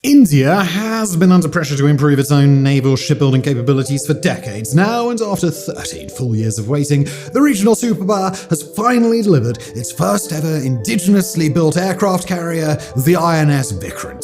India has been under pressure to improve its own naval shipbuilding capabilities for decades now, and after 13 full years of waiting, the regional superpower has finally delivered its first ever indigenously built aircraft carrier, the INS Vikrant.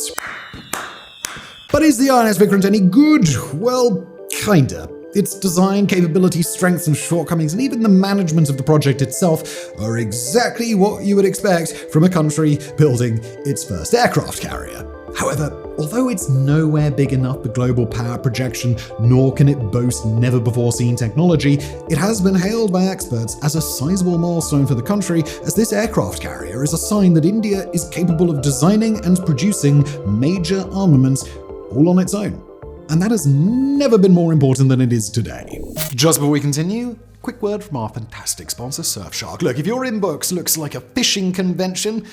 But is the INS Vikrant any good? Well, kinda. Its design, capabilities, strengths, and shortcomings, and even the management of the project itself are exactly what you would expect from a country building its first aircraft carrier. However, although it's nowhere big enough for global power projection, nor can it boast never-before-seen technology, it has been hailed by experts as a sizable milestone for the country, as this aircraft carrier is a sign that India is capable of designing and producing major armaments all on its own. And that has never been more important than it is today. Just before we continue, quick word from our fantastic sponsor, Surfshark. Look, if your inbox looks like a fishing convention,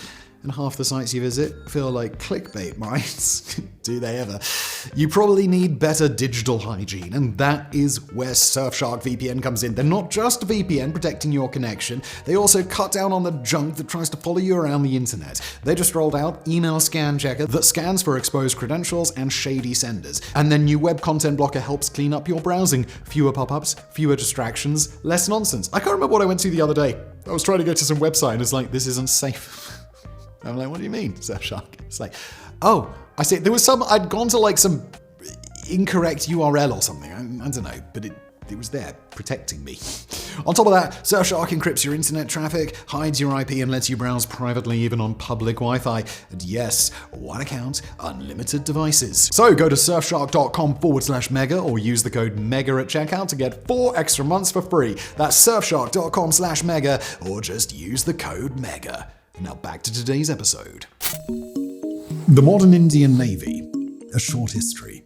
and half the sites you visit feel like clickbait mines, do they ever? You probably need better digital hygiene, and that is where Surfshark VPN comes in. They're not just a VPN protecting your connection, they also cut down on the junk that tries to follow you around the internet. They just rolled out Email Scan Checker that scans for exposed credentials and shady senders. And their new web content blocker helps clean up your browsing. Fewer pop-ups, fewer distractions, less nonsense. I can't remember what I went to the other day. I was trying to go to some website and it's like, this isn't safe. I'm like, what do you mean, Surfshark? It's like, oh, I see. There was I'd gone to like some incorrect URL or something. I don't know, but it was there protecting me. On top of that, Surfshark encrypts your internet traffic, hides your IP, and lets you browse privately even on public Wi-Fi. And yes, one account, unlimited devices. So go to surfshark.com/mega or use the code MEGA at checkout to get 4 extra months for free. That's surfshark.com/mega or just use the code MEGA. Now back to today's episode. The modern Indian Navy, a short history.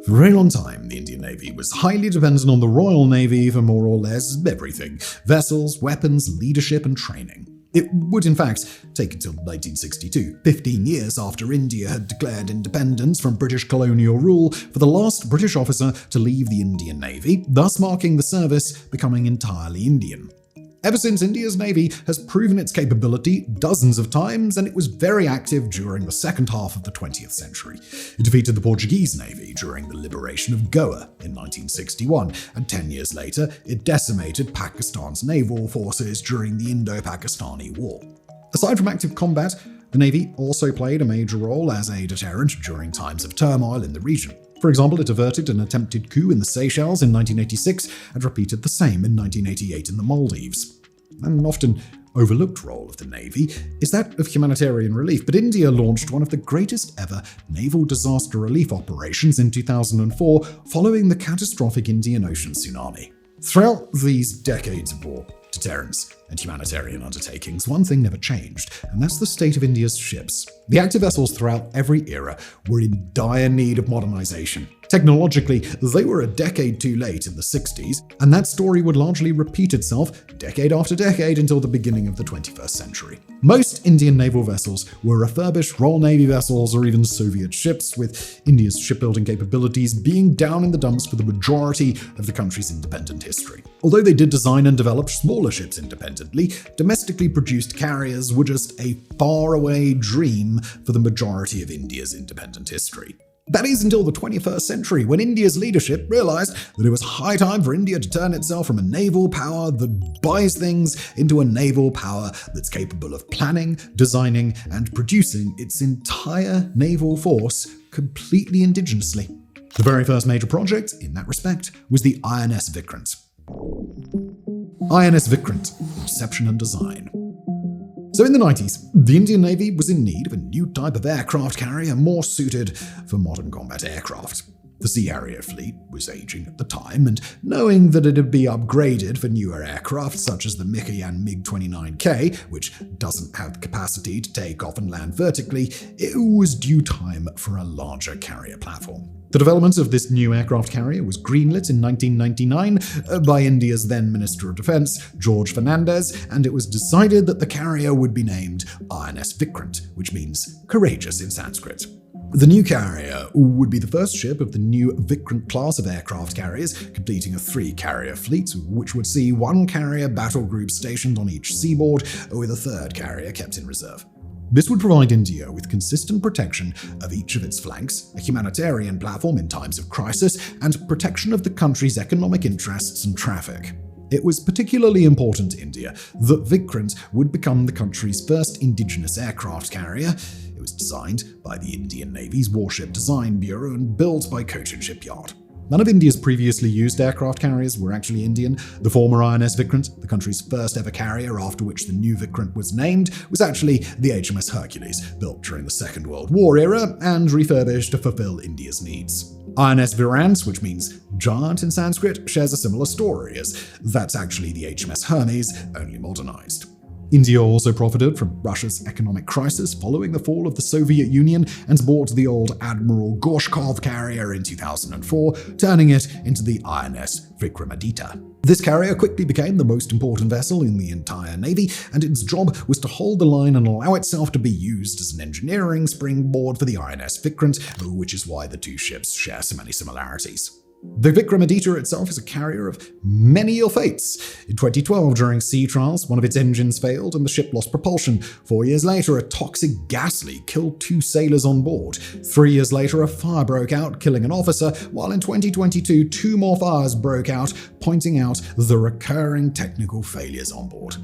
For a very long time, the Indian Navy was highly dependent on the Royal Navy for more or less everything: vessels, weapons, leadership, and training. It would, in fact, take until 1962, 15 years after India had declared independence from British colonial rule, for the last British officer to leave the Indian Navy, thus marking the service becoming entirely Indian. Ever since, India's Navy has proven its capability dozens of times, and it was very active during the second half of the 20th century. It defeated the Portuguese Navy during the liberation of Goa in 1961, and 10 years later, it decimated Pakistan's naval forces during the Indo-Pakistani War. Aside from active combat, the Navy also played a major role as a deterrent during times of turmoil in the region. For example, it averted an attempted coup in the Seychelles in 1986 and repeated the same in 1988 in the Maldives. An often overlooked role of the Navy is that of humanitarian relief, but India launched one of the greatest ever naval disaster relief operations in 2004 following the catastrophic Indian Ocean tsunami. Throughout these decades of war, deterrence, and humanitarian undertakings, one thing never changed, and that's the state of India's ships. The active vessels throughout every era were in dire need of modernization. Technologically, they were a decade too late in the 60s, and that story would largely repeat itself decade after decade until the beginning of the 21st century. Most Indian naval vessels were refurbished Royal Navy vessels or even Soviet ships, with India's shipbuilding capabilities being down in the dumps for the majority of the country's independent history. Although they did design and develop smaller ships independently, domestically produced carriers were just a faraway dream for the majority of India's independent history. That is until the 21st century, when India's leadership realized that it was high time for India to turn itself from a naval power that buys things into a naval power that's capable of planning, designing, and producing its entire naval force completely indigenously. The very first major project in that respect was the INS Vikrant. INS Vikrant, conception and design. So in the 90s, the Indian Navy was in need of a new type of aircraft carrier more suited for modern combat aircraft. The Sea Harrier fleet was aging at the time, and knowing that it'd be upgraded for newer aircraft such as the Mikoyan MiG-29K, which doesn't have the capacity to take off and land vertically, it was due time for a larger carrier platform. The development of this new aircraft carrier was greenlit in 1999 by India's then Minister of Defense, George Fernandez, and it was decided that the carrier would be named INS Vikrant, which means courageous in Sanskrit. The new carrier would be the first ship of the new Vikrant class of aircraft carriers, completing a 3-carrier fleet, which would see 1 carrier battle group stationed on each seaboard, with a 3rd carrier kept in reserve. This would provide India with consistent protection of each of its flanks, a humanitarian platform in times of crisis, and protection of the country's economic interests and traffic. It was particularly important to India that Vikrant would become the country's first indigenous aircraft carrier. It was designed by the Indian Navy's Warship Design Bureau and built by Cochin Shipyard. None of India's previously used aircraft carriers were actually Indian. The former INS Vikrant, the country's first ever carrier after which the new Vikrant was named, was actually the HMS Hercules, built during the Second World War era and refurbished to fulfill India's needs. INS Virant, which means giant in Sanskrit, shares a similar story, as that's actually the HMS Hermes, only modernized. India also profited from Russia's economic crisis following the fall of the Soviet Union and bought the old Admiral Gorshkov carrier in 2004, turning it into the INS Vikramaditya. This carrier quickly became the most important vessel in the entire Navy, and its job was to hold the line and allow itself to be used as an engineering springboard for the INS Vikrant, which is why the two ships share so many similarities. The Vikramaditya itself is a carrier of many ill fates. In 2012, during sea trials, one of its engines failed and the ship lost propulsion. 4 years later, a toxic gas leak killed 2 sailors on board. 3 years later, a fire broke out, killing an officer, while in 2022, 2 more fires broke out, pointing out the recurring technical failures on board.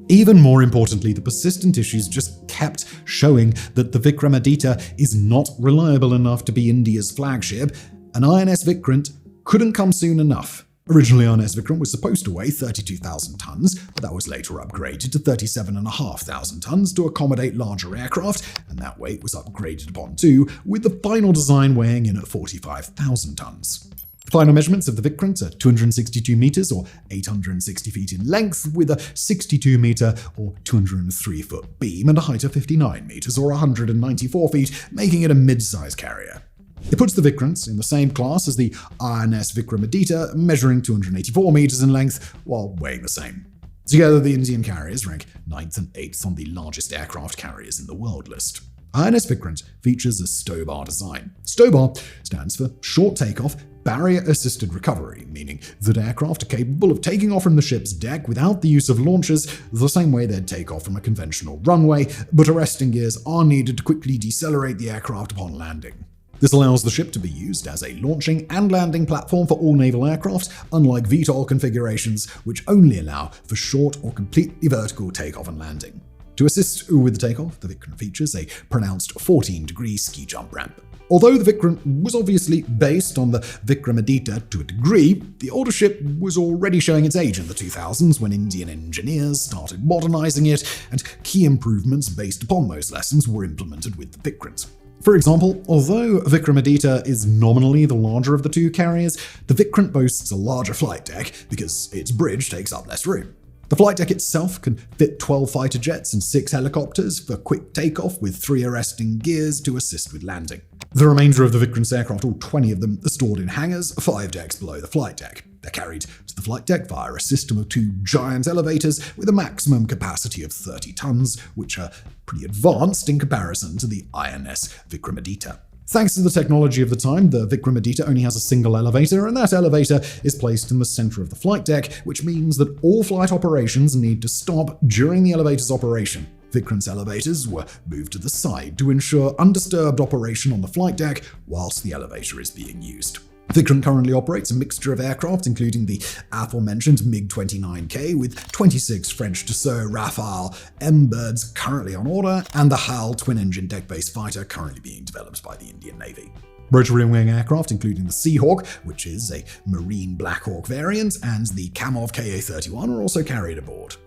Even more importantly, the persistent issues just kept showing that the Vikramaditya is not reliable enough to be India's flagship. An INS Vikrant couldn't come soon enough. Originally, INS Vikrant was supposed to weigh 32,000 tons, but that was later upgraded to 37,500 tons to accommodate larger aircraft, and that weight was upgraded upon too, with the final design weighing in at 45,000 tons. The final measurements of the Vikrant are 262 meters or 860 feet in length, with a 62 meter or 203 foot beam and a height of 59 meters or 194 feet, making it a mid-size carrier. It puts the Vikrant in the same class as the INS Vikramaditya, measuring 284 meters in length while weighing the same. Together, the Indian carriers rank 9th and 8th on the largest aircraft carriers in the world list. INS Vikrant features a STOBAR design. STOBAR stands for Short Takeoff Barrier-Assisted Recovery, meaning that aircraft are capable of taking off from the ship's deck without the use of launchers, the same way they'd take off from a conventional runway, but arresting gears are needed to quickly decelerate the aircraft upon landing. This allows the ship to be used as a launching and landing platform for all naval aircraft, unlike VTOL configurations, which only allow for short or completely vertical takeoff and landing. To assist with the takeoff, the Vikrant features a pronounced 14-degree ski jump ramp. Although the Vikrant was obviously based on the Vikramaditya to a degree, the older ship was already showing its age in the 2000s when Indian engineers started modernizing it, and key improvements based upon those lessons were implemented with the Vikrant. For example, although Vikramaditya is nominally the larger of the two carriers, the Vikrant boasts a larger flight deck because its bridge takes up less room. The flight deck itself can fit 12 fighter jets and 6 helicopters for quick takeoff with 3 arresting gears to assist with landing. The remainder of the Vikrant's aircraft, all 20 of them, are stored in hangars 5 decks below the flight deck. They're carried to the flight deck via a system of 2 giant elevators with a maximum capacity of 30 tons, which are pretty advanced in comparison to the INS Vikramaditya. Thanks to the technology of the time, the Vikramaditya only has a single elevator, and that elevator is placed in the center of the flight deck, which means that all flight operations need to stop during the elevator's operation. Vikrant's elevators were moved to the side to ensure undisturbed operation on the flight deck whilst the elevator is being used. Vikrant currently operates a mixture of aircraft, including the aforementioned MiG-29K with 26 French Dassault Rafale M-Birds currently on order, and the HAL twin-engine deck-based fighter currently being developed by the Indian Navy. Rotary wing aircraft, including the Seahawk, which is a Marine Black Hawk variant, and the Kamov Ka-31 are also carried aboard.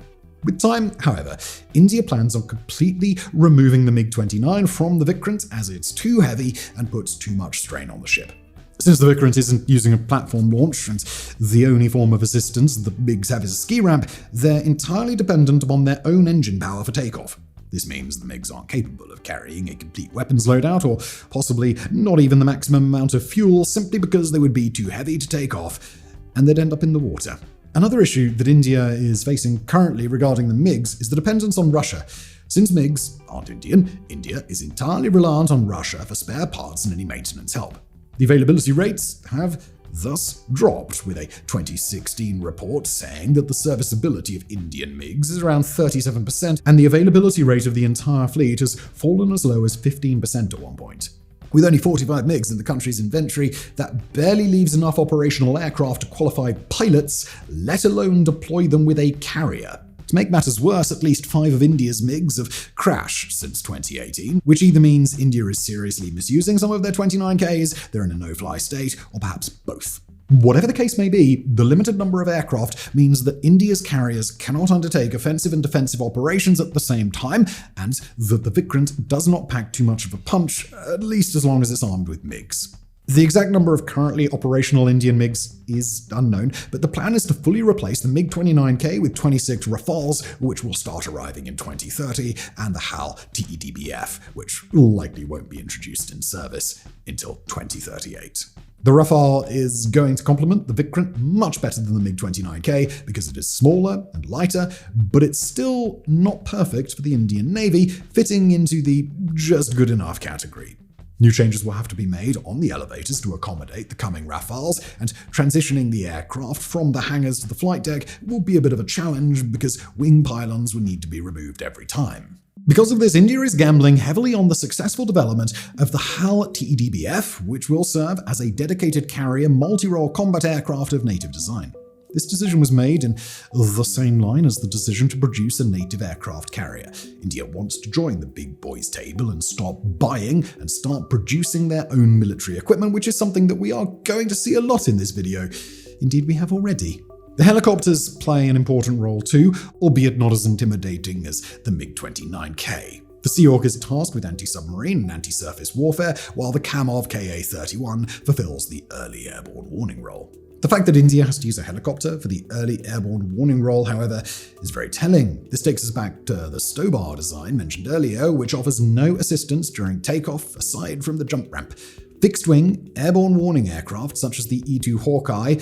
With time, however, India plans on completely removing the MiG-29 from the Vikrant as it's too heavy and puts too much strain on the ship. Since the Vikrant isn't using a platform launch and the only form of assistance the MiGs have is a ski ramp, they're entirely dependent upon their own engine power for takeoff. This means the MiGs aren't capable of carrying a complete weapons loadout, or possibly not even the maximum amount of fuel, simply because they would be too heavy to take off, and they'd end up in the water. Another issue that India is facing currently regarding the MiGs is the dependence on Russia. Since MiGs aren't Indian, India is entirely reliant on Russia for spare parts and any maintenance help. The availability rates have thus dropped, with a 2016 report saying that the serviceability of Indian MiGs is around 37% and the availability rate of the entire fleet has fallen as low as 15% at one point. With only 45 MiGs in the country's inventory, that barely leaves enough operational aircraft to qualify pilots, let alone deploy them with a carrier. To make matters worse, at least 5 of India's MiGs have crashed since 2018, which either means India is seriously misusing some of their 29Ks, they're in a no-fly state, or perhaps both. Whatever the case may be, the limited number of aircraft means that India's carriers cannot undertake offensive and defensive operations at the same time, and that the Vikrant does not pack too much of a punch, at least as long as it's armed with MiGs. The exact number of currently operational Indian MiGs is unknown, but the plan is to fully replace the MiG-29K with 26 Rafales, which will start arriving in 2030, and the HAL TEDBF, which likely won't be introduced in service until 2038. The Rafale is going to complement the Vikrant much better than the MiG-29K because it is smaller and lighter, but it's still not perfect for the Indian Navy, fitting into the just good enough category. New changes will have to be made on the elevators to accommodate the coming Rafales, and transitioning the aircraft from the hangars to the flight deck will be a bit of a challenge because wing pylons will need to be removed every time. Because of this, India is gambling heavily on the successful development of the HAL TEDBF, which will serve as a dedicated carrier multi-role combat aircraft of native design. This decision was made in the same line as the decision to produce a native aircraft carrier. India wants to join the big boys table and stop buying and start producing their own military equipment, which is something that we are going to see a lot in this video. Indeed, we have already. The helicopters play an important role too, albeit not as intimidating as the MiG-29K. The Sea Hawk is tasked with anti-submarine and anti-surface warfare, while the Kamov Ka-31 fulfills the early airborne warning role. The fact that India has to use a helicopter for the early airborne warning role, however, is very telling. This takes us back to the Stobar design mentioned earlier, which offers no assistance during takeoff aside from the jump ramp. Fixed-wing airborne warning aircraft such as the E-2 Hawkeye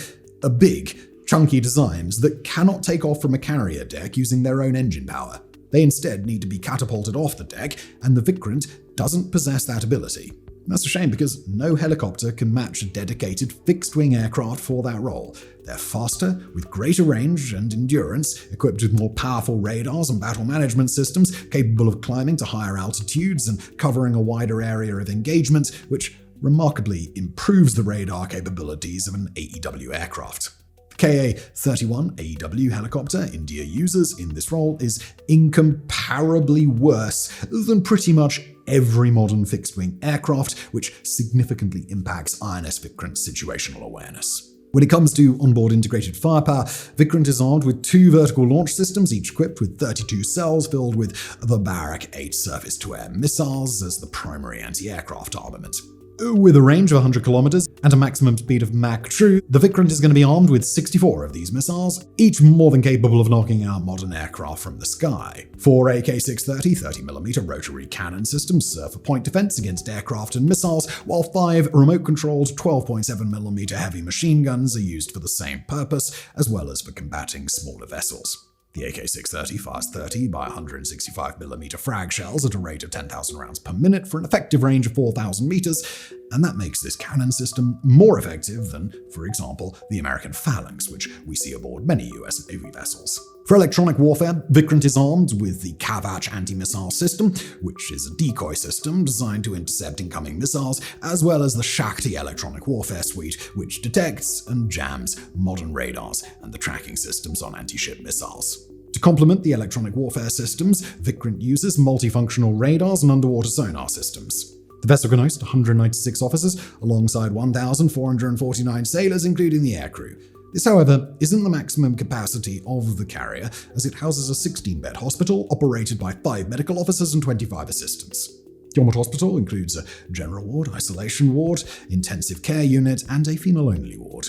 are big, chunky designs that cannot take off from a carrier deck using their own engine power. They instead need to be catapulted off the deck, and the Vikrant doesn't possess that ability. That's a shame because no helicopter can match a dedicated fixed-wing aircraft for that role. They're faster, with greater range and endurance, equipped with more powerful radars and battle management systems, capable of climbing to higher altitudes and covering a wider area of engagement, which remarkably improves the radar capabilities of an AEW aircraft. The Ka-31 AEW helicopter India uses in this role is incomparably worse than pretty much every modern fixed-wing aircraft, which significantly impacts INS Vikrant's situational awareness. When it comes to onboard integrated firepower, Vikrant is armed with 2 vertical launch systems, each equipped with 32 cells filled with the Barak 8 surface-to-air missiles as the primary anti-aircraft armament. With a range of 100 kilometers and a maximum speed of Mach 2, the Vikrant is going to be armed with 64 of these missiles, each more than capable of knocking out modern aircraft from the sky. 4 AK-630 30mm rotary cannon systems serve for point defense against aircraft and missiles, while 5 remote-controlled 12.7mm heavy machine guns are used for the same purpose, as well as for combating smaller vessels. The AK-630 fires 30 by 165mm frag shells at a rate of 10,000 rounds per minute for an effective range of 4,000 meters, and that makes this cannon system more effective than, for example, the American Phalanx, which we see aboard many US Navy vessels. For electronic warfare, Vikrant is armed with the Kavach anti-missile system, which is a decoy system designed to intercept incoming missiles, as well as the Shakti electronic warfare suite, which detects and jams modern radars and the tracking systems on anti-ship missiles. To complement the electronic warfare systems, Vikrant uses multifunctional radars and underwater sonar systems. The vessel can host 196 officers, alongside 1,449 sailors, including the aircrew. This, however, isn't the maximum capacity of the carrier, as it houses a 16-bed hospital operated by 5 medical officers and 25 assistants. The Ormond Hospital includes a general ward, isolation ward, intensive care unit, and a female-only ward.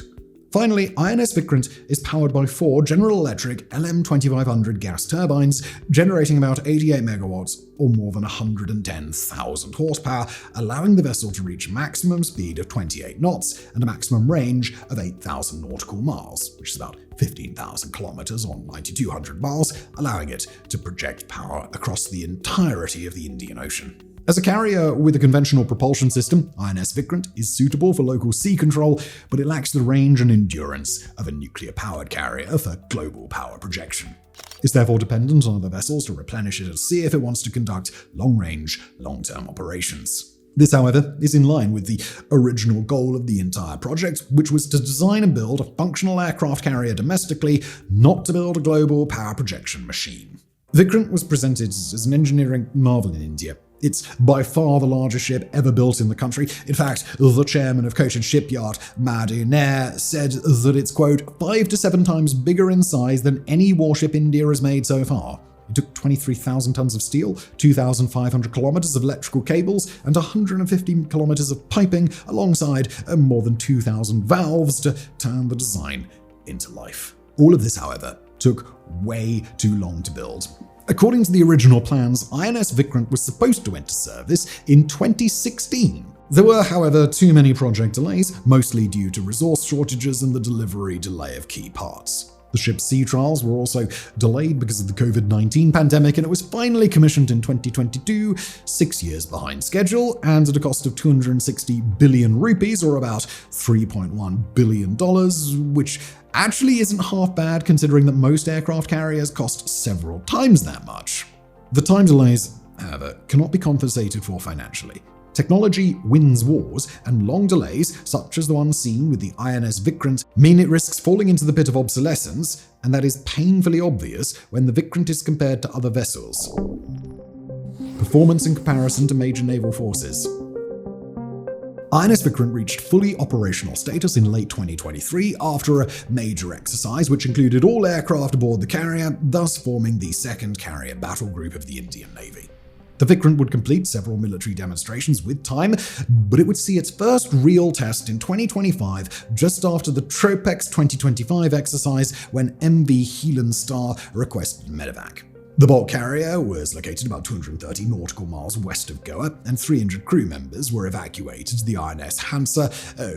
Finally, INS Vikrant is powered by 4 General Electric LM2500 gas turbines, generating about 88 megawatts or more than 110,000 horsepower, allowing the vessel to reach a maximum speed of 28 knots and a maximum range of 8,000 nautical miles, which is about 15,000 kilometers or 9,200 miles, allowing it to project power across the entirety of the Indian Ocean. As a carrier with a conventional propulsion system, INS Vikrant is suitable for local sea control, but it lacks the range and endurance of a nuclear-powered carrier for global power projection. It's therefore dependent on other vessels to replenish it at sea if it wants to conduct long-range, long-term operations. This, however, is in line with the original goal of the entire project, which was to design and build a functional aircraft carrier domestically, not to build a global power projection machine. Vikrant was presented as an engineering marvel in India. It's by far the largest ship ever built in the country. In fact, the chairman of Cochin Shipyard, Madhu Nair, said that it's, quote, 5 to 7 times bigger in size than any warship India has made so far. It took 23,000 tons of steel, 2,500 kilometers of electrical cables, and 150 kilometers of piping, alongside more than 2,000 valves to turn the design into life. All of this, however, took way too long to build. According to the original plans, INS Vikrant was supposed to enter service in 2016. There were, however, too many project delays, mostly due to resource shortages and the delivery delay of key parts. The ship's sea trials were also delayed because of the COVID-19 pandemic, and it was finally commissioned in 2022, 6 years behind schedule, and at a cost of 260 billion rupees, or about $3.1 billion, which actually isn't half bad considering that most aircraft carriers cost several times that much. The time delays, however, cannot be compensated for financially. Technology wins wars, and long delays, such as the one seen with the INS Vikrant, mean it risks falling into the pit of obsolescence, and that is painfully obvious when the Vikrant is compared to other vessels. Performance in comparison to major naval forces. INS Vikrant reached fully operational status in late 2023 after a major exercise which included all aircraft aboard the carrier, thus forming the second carrier battle group of the Indian Navy. The Vikrant would complete several military demonstrations with time, but it would see its first real test in 2025, just after the Tropex 2025 exercise when MV Heelan Star requested medevac. The bulk carrier was located about 230 nautical miles west of Goa, and 300 crew members were evacuated to the INS Hansa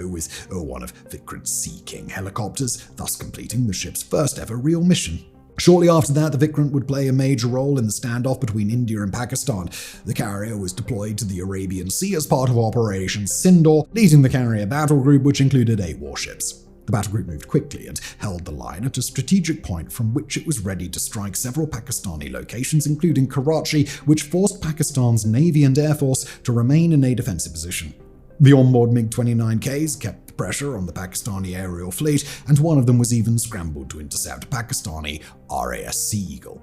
with one of Vikrant's Sea King helicopters, thus completing the ship's first ever real mission. Shortly after that, the Vikrant would play a major role in the standoff between India and Pakistan. The carrier was deployed to the Arabian Sea as part of Operation Sindoor, leading the carrier battle group, which included 8 warships. The battle group moved quickly and held the line at a strategic point from which it was ready to strike several Pakistani locations, including Karachi, which forced Pakistan's Navy and Air Force to remain in a defensive position. The onboard MiG-29Ks kept the pressure on the Pakistani aerial fleet, and one of them was even scrambled to intercept Pakistani RAS Sea Eagle.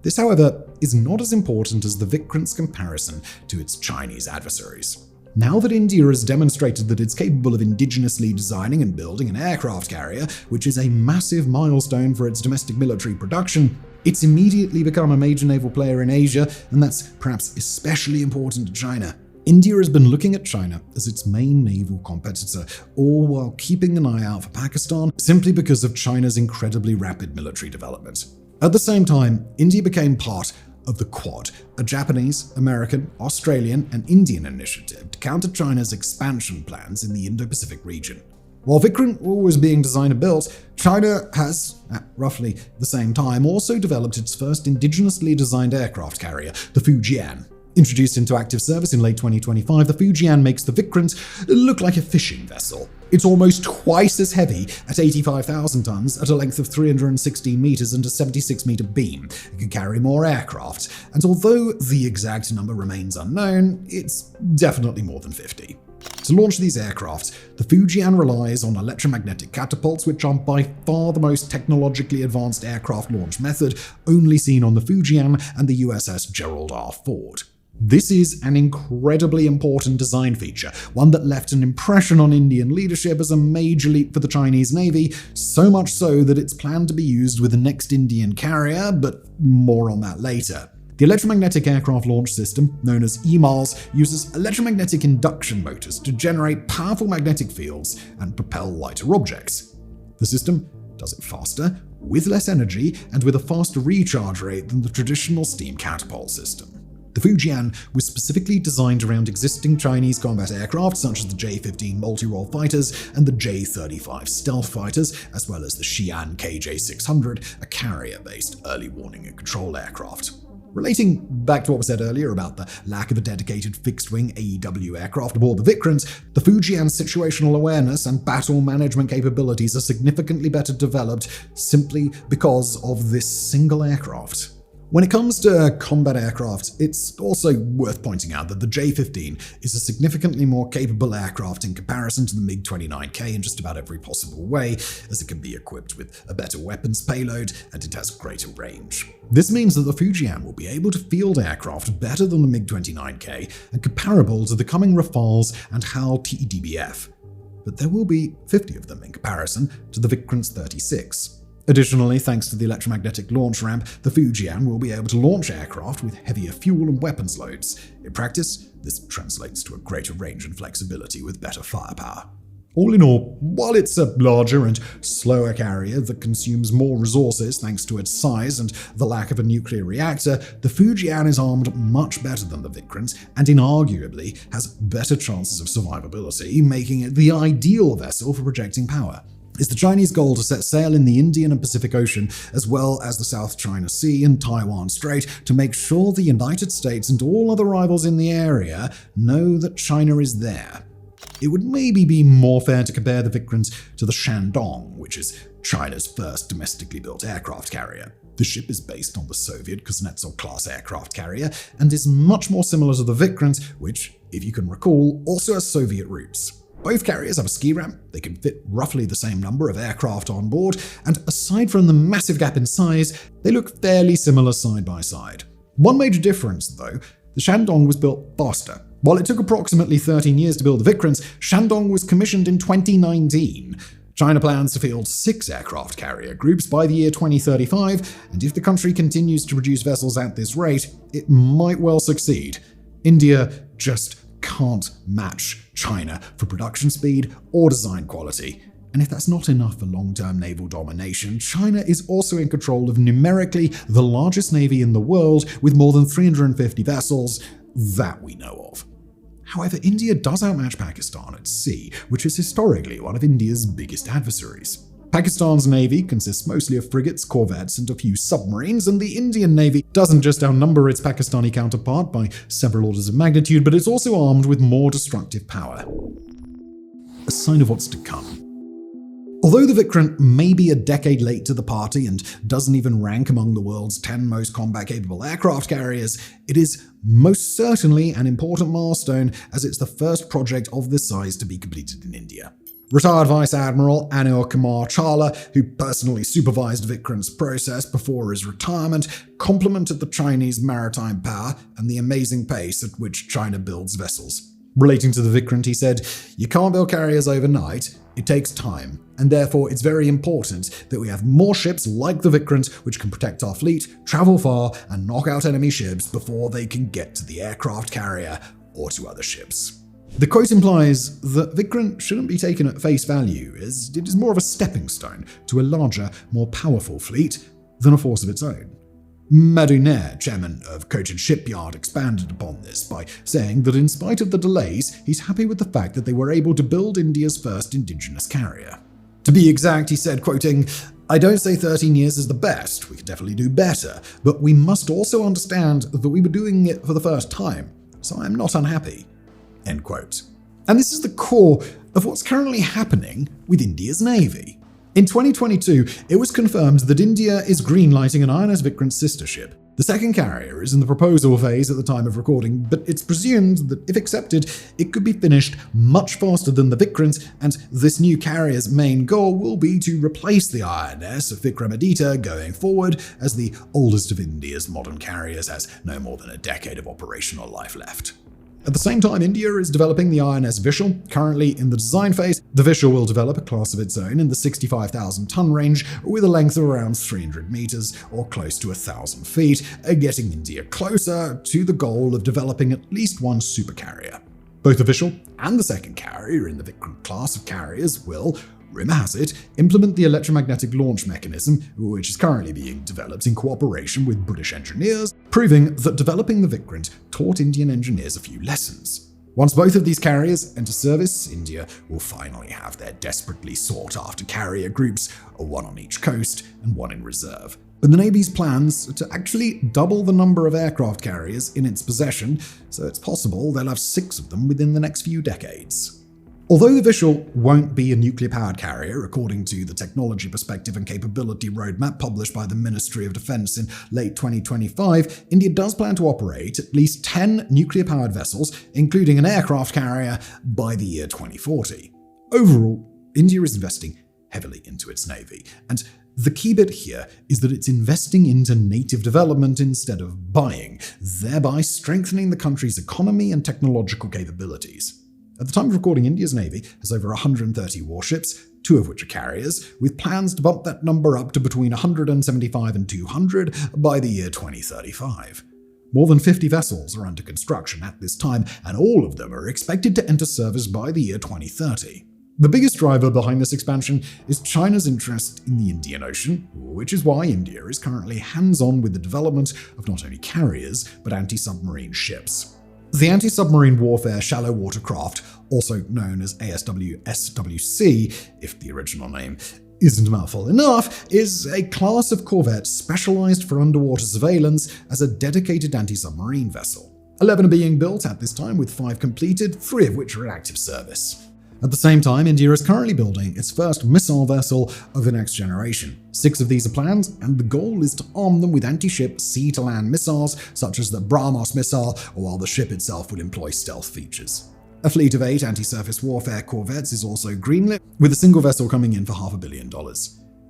This, however, is not as important as the Vikrant's comparison to its Chinese adversaries. Now that India has demonstrated that it's capable of indigenously designing and building an aircraft carrier, which is a massive milestone for its domestic military production, it's immediately become a major naval player in Asia, and that's perhaps especially important to China. India has been looking at China as its main naval competitor, all while keeping an eye out for Pakistan simply because of China's incredibly rapid military development. At the same time, India became part of the Quad, a Japanese, American, Australian, and Indian initiative to counter China's expansion plans in the Indo-Pacific region. While Vikrant was being designed and built, China has, at roughly the same time, also developed its first indigenously designed aircraft carrier, the Fujian. Introduced into active service in late 2025, the Fujian makes the Vikrant look like a fishing vessel. It's almost twice as heavy at 85,000 tons at a length of 316 meters and a 76-meter beam. It can carry more aircraft, and although the exact number remains unknown, it's definitely more than 50. To launch these aircraft, the Fujian relies on electromagnetic catapults, which are by far the most technologically advanced aircraft launch method, only seen on the Fujian and the USS Gerald R. Ford. This is an incredibly important design feature, one that left an impression on Indian leadership as a major leap for the Chinese Navy, so much so that it's planned to be used with the next Indian carrier, but more on that later. The Electromagnetic Aircraft Launch System, known as EMALS, uses electromagnetic induction motors to generate powerful magnetic fields and propel lighter objects. The system does it faster, with less energy, and with a faster recharge rate than the traditional steam catapult system. The Fujian was specifically designed around existing Chinese combat aircraft such as the J-15 multi-role fighters and the J-35 stealth fighters, as well as the Xi'an KJ-600, a carrier-based early warning and control aircraft. Relating back to what was said earlier about the lack of a dedicated fixed-wing AEW aircraft aboard the Vikrant, the Fujian's situational awareness and battle management capabilities are significantly better developed simply because of this single aircraft. When it comes to combat aircraft, it's also worth pointing out that the J-15 is a significantly more capable aircraft in comparison to the MiG-29K in just about every possible way, as it can be equipped with a better weapons payload and it has greater range. This means that the Fujian will be able to field aircraft better than the MiG-29K and comparable to the coming Rafales and HAL TDBF. But there will be 50 of them in comparison to the Vikrant's 36. Additionally, thanks to the electromagnetic launch ramp, the Fujian will be able to launch aircraft with heavier fuel and weapons loads. In practice, this translates to a greater range and flexibility with better firepower. All in all, while it's a larger and slower carrier that consumes more resources thanks to its size and the lack of a nuclear reactor, the Fujian is armed much better than the Vikrant and inarguably has better chances of survivability, making it the ideal vessel for projecting power. It's the Chinese goal to set sail in the Indian and Pacific Ocean, as well as the South China Sea and Taiwan Strait, to make sure the United States and all other rivals in the area know that China is there. It would maybe be more fair to compare the Vikrant to the Shandong, which is China's first domestically built aircraft carrier. The ship is based on the Soviet Kuznetsov-class aircraft carrier and is much more similar to the Vikrant, which, if you can recall, also has Soviet roots. Both carriers have a ski ramp, they can fit roughly the same number of aircraft on board, and aside from the massive gap in size, they look fairly similar side by side. One major difference, though, the Shandong was built faster. While it took approximately 13 years to build the Vikrant, Shandong was commissioned in 2019. China plans to field 6 aircraft carrier groups by the year 2035, and if the country continues to produce vessels at this rate, it might well succeed. India just can't match China for production speed or design quality. And if that's not enough for long-term naval domination, China is also in control of numerically the largest navy in the world with more than 350 vessels that we know of. However, India does outmatch Pakistan at sea, which is historically one of India's biggest adversaries. Pakistan's navy consists mostly of frigates, corvettes, and a few submarines, and the Indian navy doesn't just outnumber its Pakistani counterpart by several orders of magnitude, but it's also armed with more destructive power. A sign of what's to come. Although the Vikrant may be a decade late to the party and doesn't even rank among the world's 10 most combat-capable aircraft carriers, it is most certainly an important milestone as it's the first project of this size to be completed in India. Retired Vice Admiral Anil Kumar Chawla, who personally supervised Vikrant's process before his retirement, complimented the Chinese maritime power and the amazing pace at which China builds vessels. Relating to the Vikrant, he said, "You can't build carriers overnight. It takes time, and therefore it's very important that we have more ships like the Vikrant which can protect our fleet, travel far, and knock out enemy ships before they can get to the aircraft carrier or to other ships." The quote implies that Vikrant shouldn't be taken at face value, as it is more of a stepping stone to a larger, more powerful fleet than a force of its own. Madhu Nair, chairman of Cochin Shipyard, expanded upon this by saying that in spite of the delays, he's happy with the fact that they were able to build India's first indigenous carrier. To be exact, he said, quoting, "I don't say 13 years is the best, we could definitely do better, but we must also understand that we were doing it for the first time, so I'm not unhappy." End quote. And this is the core of what's currently happening with India's navy. In 2022, it was confirmed that India is greenlighting an INS Vikrant sister ship. The second carrier is in the proposal phase at the time of recording, but it's presumed that if accepted, it could be finished much faster than the Vikrant, and this new carrier's main goal will be to replace the INS Vikramaditya going forward, as the oldest of India's modern carriers has no more than a decade of operational life left. At the same time, India is developing the INS Vishal. Currently in the design phase, the Vishal will develop a class of its own in the 65,000-ton range with a length of around 300 meters or close to 1,000 feet, getting India closer to the goal of developing at least one supercarrier. Both the Vishal and the second carrier in the Vikrant class of carriers will, rumor has it, implement the electromagnetic launch mechanism, which is currently being developed in cooperation with British engineers, proving that developing the Vikrant taught Indian engineers a few lessons. Once both of these carriers enter service, India will finally have their desperately sought-after carrier groups, one on each coast and one in reserve. But the Navy's plans are to actually double the number of aircraft carriers in its possession, so it's possible they'll have 6 of them within the next few decades. Although the Vishal won't be a nuclear-powered carrier, according to the Technology Perspective and Capability Roadmap published by the Ministry of Defense in late 2025, India does plan to operate at least 10 nuclear-powered vessels, including an aircraft carrier, by the year 2040. Overall, India is investing heavily into its navy, and the key bit here is that it's investing into native development instead of buying, thereby strengthening the country's economy and technological capabilities. At the time of recording, India's navy has over 130 warships, 2 of which are carriers, with plans to bump that number up to between 175 and 200 by the year 2035. More than 50 vessels are under construction at this time, and all of them are expected to enter service by the year 2030. The biggest driver behind this expansion is China's interest in the Indian Ocean, which is why India is currently hands-on with the development of not only carriers, but anti-submarine ships. The Anti-Submarine Warfare Shallow Water Craft, also known as ASW-SWC, if the original name isn't a mouthful enough, is a class of corvette specialized for underwater surveillance as a dedicated anti-submarine vessel. 11 are being built at this time, with 5 completed, 3 of which are in active service. At the same time, India is currently building its first missile vessel of the next generation. 6 of these are planned, and the goal is to arm them with anti-ship sea-to-land missiles, such as the BrahMos missile, while the ship itself will employ stealth features. A fleet of 8 anti-surface warfare corvettes is also greenlit, with a single vessel coming in for $500 million.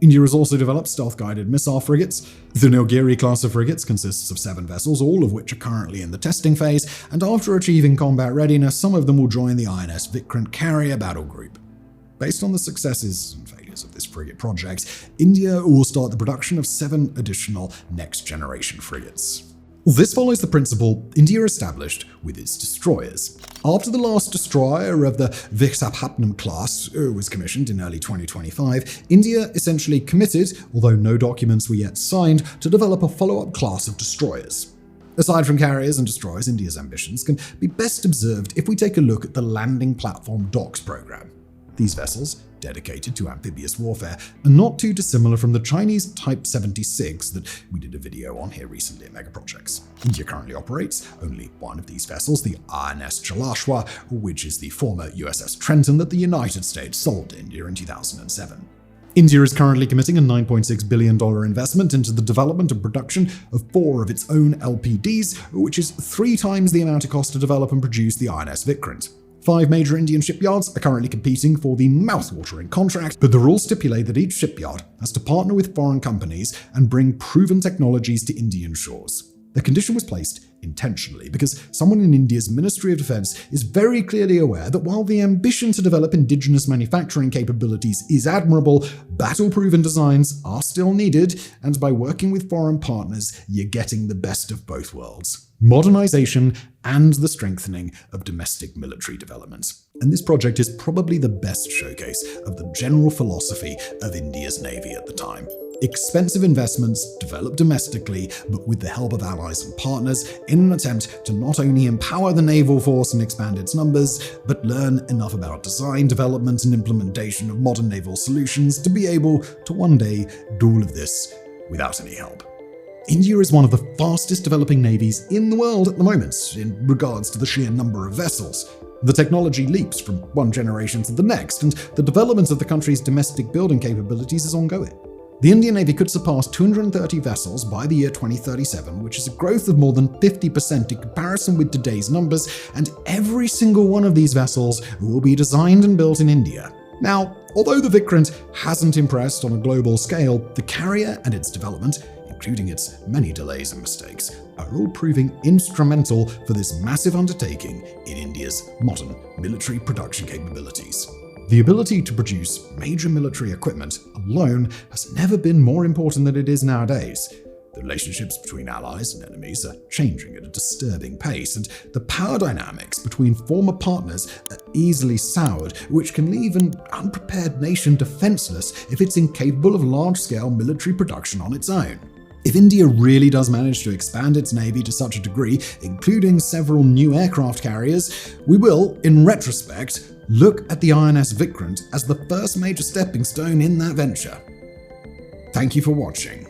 India has also developed stealth-guided missile frigates. The Nilgiri class of frigates consists of 7 vessels, all of which are currently in the testing phase, and after achieving combat readiness, some of them will join the INS Vikrant carrier battle group. Based on the successes and failures of this frigate project, India will start the production of 7 additional next-generation frigates. This follows the principle India established with its destroyers. After the last destroyer of the Visakhapatnam class was commissioned in early 2025, India essentially committed, although no documents were yet signed, to develop a follow-up class of destroyers. Aside from carriers and destroyers, India's ambitions can be best observed if we take a look at the Landing Platform Docks program. These vessels, dedicated to amphibious warfare, are not too dissimilar from the Chinese Type 76 that we did a video on here recently at Megaprojects. India currently operates only one of these vessels, the INS Chalashwa, which is the former USS Trenton that the United States sold to India in 2007. India is currently committing a $9.6 billion investment into the development and production of 4 of its own LPDs, which is 3 times the amount it cost to develop and produce the INS Vikrant. 5 major Indian shipyards are currently competing for the mouth-watering contract, but the rules stipulate that each shipyard has to partner with foreign companies and bring proven technologies to Indian shores. The condition was placed intentionally because someone in India's Ministry of Defense is very clearly aware that while the ambition to develop indigenous manufacturing capabilities is admirable, battle-proven designs are still needed, and by working with foreign partners, you're getting the best of both worlds: modernization and the strengthening of domestic military development. And this project is probably the best showcase of the general philosophy of India's navy at the time. Expensive investments developed domestically, but with the help of allies and partners, in an attempt to not only empower the naval force and expand its numbers, but learn enough about design, development, and implementation of modern naval solutions to be able to one day do all of this without any help. India is one of the fastest developing navies in the world at the moment in regards to the sheer number of vessels. The technology leaps from one generation to the next, and the development of the country's domestic building capabilities is ongoing. The Indian Navy could surpass 230 vessels by the year 2037, which is a growth of more than 50% in comparison with today's numbers, and every single one of these vessels will be designed and built in India. Now, although the Vikrant hasn't impressed on a global scale, the carrier and its development, including its many delays and mistakes, are all proving instrumental for this massive undertaking in India's modern military production capabilities. The ability to produce major military equipment alone has never been more important than it is nowadays. The relationships between allies and enemies are changing at a disturbing pace, and the power dynamics between former partners are easily soured, which can leave an unprepared nation defenseless if it's incapable of large-scale military production on its own. If India really does manage to expand its navy to such a degree, including several new aircraft carriers, we will, in retrospect, look at the INS Vikrant as the first major stepping stone in that venture. Thank you for watching.